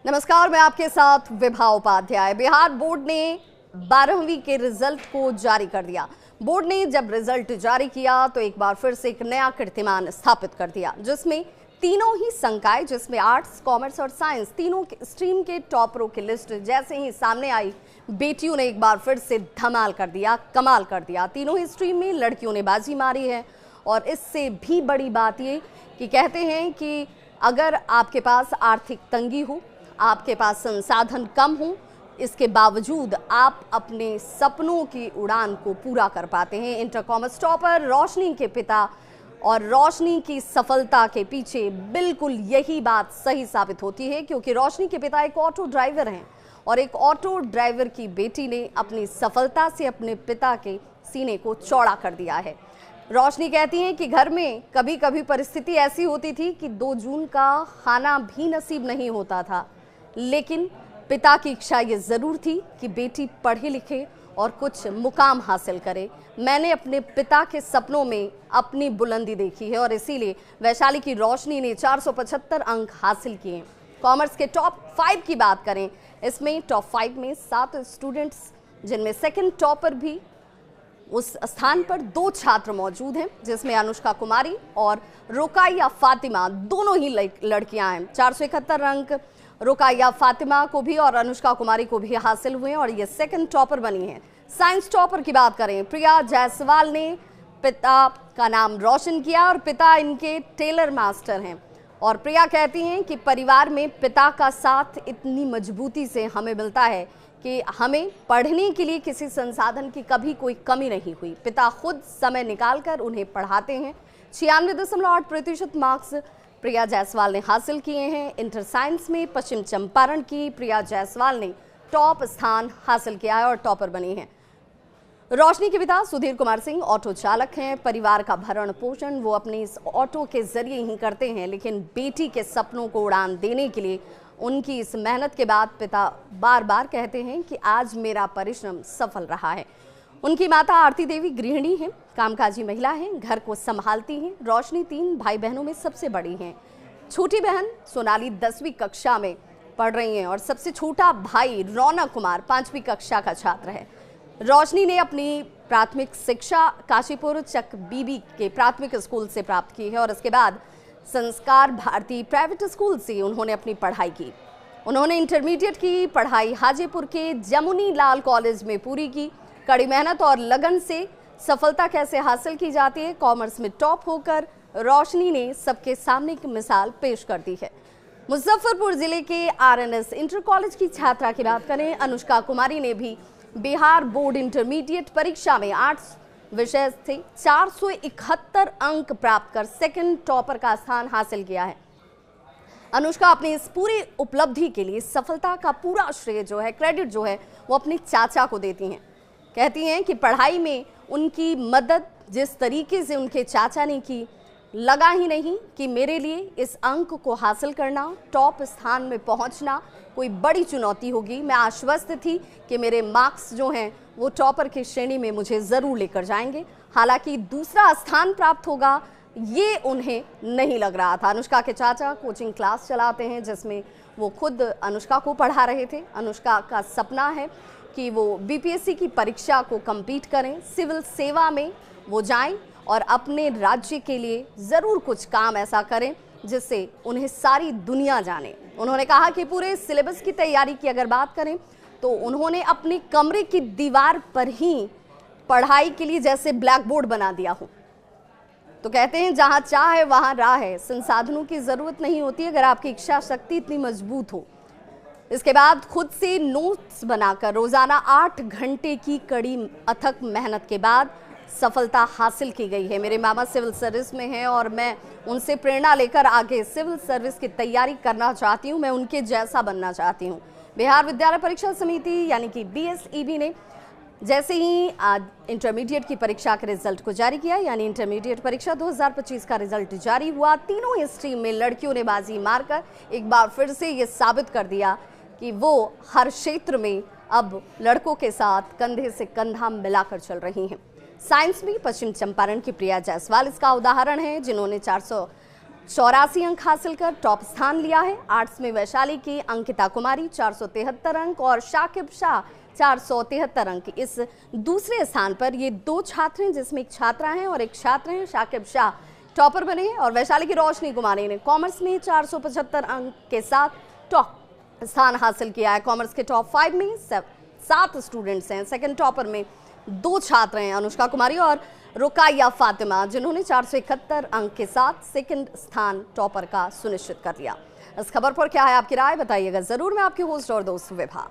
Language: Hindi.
नमस्कार, मैं आपके साथ विभा उपाध्याय। बिहार बोर्ड ने 12वीं के रिजल्ट को जारी कर दिया। बोर्ड ने जब रिजल्ट जारी किया तो एक बार फिर से एक नया कीर्तिमान स्थापित कर दिया, जिसमें तीनों ही संकाय, जिसमें आर्ट्स, कॉमर्स और साइंस तीनों स्ट्रीम के टॉपरों की लिस्ट जैसे ही सामने आई, बेटियों ने एक बार फिर से धमाल कर दिया, कमाल कर दिया। तीनों ही स्ट्रीम में लड़कियों ने बाजी मारी है। और इससे भी बड़ी बात ये कि कहते हैं कि अगर आपके पास आर्थिक तंगी हो, आपके पास संसाधन कम हो, इसके बावजूद आप अपने सपनों की उड़ान को पूरा कर पाते हैं। इंटर कॉमर्स टॉपर रोशनी के पिता और रोशनी की सफलता के पीछे बिल्कुल यही बात सही साबित होती है, क्योंकि रोशनी के पिता एक ऑटो ड्राइवर हैं और एक ऑटो ड्राइवर की बेटी ने अपनी सफलता से अपने पिता के सीने को चौड़ा कर दिया है। रोशनी कहती हैं कि घर में कभी कभी परिस्थिति ऐसी होती थी कि 2 जून का खाना भी नसीब नहीं होता था, लेकिन पिता की इच्छा ये ज़रूर थी कि बेटी पढ़े लिखे और कुछ मुकाम हासिल करे। मैंने अपने पिता के सपनों में अपनी बुलंदी देखी है और इसीलिए वैशाली की रोशनी ने 475 अंक हासिल किए। कॉमर्स के टॉप 5 की बात करें, इसमें टॉप 5 में 7 स्टूडेंट्स, जिनमें सेकंड टॉपर भी उस स्थान पर 2 छात्र मौजूद हैं, जिसमें अनुष्का कुमारी और रुकाया फातिमा दोनों ही लड़कियां हैं। 471 अंक रुकाया फातिमा को भी और अनुष्का कुमारी को भी हासिल हुए और ये सेकंड टॉपर बनी है। साइंस टॉपर की बात करें, प्रिया जायसवाल ने पिता का नाम रोशन किया और पिता इनके टेलर मास्टर हैं। और प्रिया कहती हैं कि परिवार में पिता का साथ इतनी मजबूती से हमें मिलता है कि हमें पढ़ने के लिए किसी संसाधन की कभी कोई कमी नहीं हुई। पिता खुद समय निकालकर उन्हें पढ़ाते हैं। 96.8% मार्क्स प्रिया जायसवाल ने हासिल किए हैं। इंटर साइंस में पश्चिम चंपारण की प्रिया जायसवाल ने टॉप स्थान हासिल किया है और टॉपर बनी है। रोशनी के पिता सुधीर कुमार सिंह ऑटो चालक हैं। परिवार का भरण पोषण वो अपने इस ऑटो के जरिए ही करते हैं, लेकिन बेटी के सपनों को उड़ान देने के लिए उनकी इस मेहनत के बाद पिता बार बार कहते हैं कि आज मेरा परिश्रम सफल रहा है। उनकी माता आरती देवी गृहिणी हैं, कामकाजी महिला हैं, घर को संभालती हैं। रोशनी 3 भाई बहनों में सबसे बड़ी हैं। छोटी बहन सोनाली 10वीं कक्षा में पढ़ रही हैं और सबसे छोटा भाई रौनक कुमार 5वीं कक्षा का छात्र है। रोशनी ने अपनी प्राथमिक शिक्षा काशीपुर चक बीबी के प्राथमिक स्कूल से प्राप्त की है और इसके बाद संस्कार भारती प्राइवेट स्कूल से उन्होंने अपनी पढ़ाई की। उन्होंने इंटरमीडिएट की पढ़ाई हाजीपुर के जमुनी लाल कॉलेज में पूरी की। कड़ी मेहनत और लगन से सफलता कैसे हासिल की जाती है, कॉमर्स में टॉप होकर रोशनी ने सबके सामने की मिसाल पेश कर दी है। मुजफ्फरपुर जिले के आरएनएस इंटर कॉलेज की छात्रा की बात करें, अनुष्का कुमारी ने भी बिहार बोर्ड इंटरमीडिएट परीक्षा में आर्ट्स विषय से 471 अंक प्राप्त कर सेकंड टॉपर का स्थान हासिल किया है। अनुष्का अपनी इस पूरी उपलब्धि के लिए सफलता का पूरा श्रेय जो है, क्रेडिट जो है, वो अपने चाचा को देती हैं। कहती हैं कि पढ़ाई में उनकी मदद जिस तरीके से उनके चाचा ने की, लगा ही नहीं कि मेरे लिए इस अंक को हासिल करना, टॉप स्थान में पहुंचना कोई बड़ी चुनौती होगी। मैं आश्वस्त थी कि मेरे मार्क्स जो हैं वो टॉपर की श्रेणी में मुझे ज़रूर लेकर जाएंगे। हालांकि दूसरा स्थान प्राप्त होगा ये उन्हें नहीं लग रहा था। अनुष्का के चाचा कोचिंग क्लास चलाते हैं, जिसमें वो खुद अनुष्का को पढ़ा रहे थे। अनुष्का का सपना है कि वो बीपीएससी की परीक्षा को कंप्लीट करें, सिविल सेवा में वो जाएं और अपने राज्य के लिए ज़रूर कुछ काम ऐसा करें जिससे उन्हें सारी दुनिया जाने। उन्होंने कहा कि पूरे सिलेबस की तैयारी की अगर बात करें तो उन्होंने अपने कमरे की दीवार पर ही पढ़ाई के लिए जैसे ब्लैक बोर्ड बना दिया हो। तो कहते हैं जहाँ चाह है वहाँ राह है। संसाधनों की ज़रूरत नहीं होती अगर आपकी इच्छा शक्ति इतनी मजबूत हो। इसके बाद खुद से नोट्स बनाकर रोजाना 8 घंटे की कड़ी अथक मेहनत के बाद सफलता हासिल की गई है। मेरे मामा सिविल सर्विस में हैं और मैं उनसे प्रेरणा लेकर आगे सिविल सर्विस की तैयारी करना चाहती हूँ। मैं उनके जैसा बनना चाहती हूँ। बिहार विद्यालय परीक्षा समिति यानी कि बीएसईबी ने जैसे ही आज इंटरमीडिएट की परीक्षा के रिजल्ट को जारी किया, यानी इंटरमीडिएट परीक्षा 2025 का रिजल्ट जारी हुआ, तीनों ही स्ट्रीम में लड़कियों ने बाजी मारकर एक बार फिर से ये साबित कर दिया कि वो हर क्षेत्र में अब लड़कों के साथ कंधे से कंधा मिलाकर चल रही हैं। साइंस में पश्चिम चंपारण की प्रिया जायसवाल इसका उदाहरण है, जिन्होंने 84 अंक हासिल कर टॉप स्थान लिया है। आर्ट्स में वैशाली की अंकिता कुमारी 473 अंक और शाकिब शाह 473 अंक। इस दूसरे स्थान पर ये दो छात्र हैं, जिसमें एक छात्रा है और एक छात्र हैं। शाकिब शाह टॉपर बने और वैशाली की रोशनी कुमारी ने कॉमर्स में 475 अंक के साथ टॉप स्थान हासिल किया है। कॉमर्स के टॉप 5 में 7 स्टूडेंट्स हैं। सेकंड टॉपर में 2 छात्र हैं, अनुष्का कुमारी और रुकाया फातिमा, जिन्होंने 471 अंक के साथ सेकंड स्थान टॉपर का सुनिश्चित कर लिया। इस खबर पर क्या है आपकी राय, बताइएगा जरूर। मैं आपकी होस्ट और दोस्त विभा।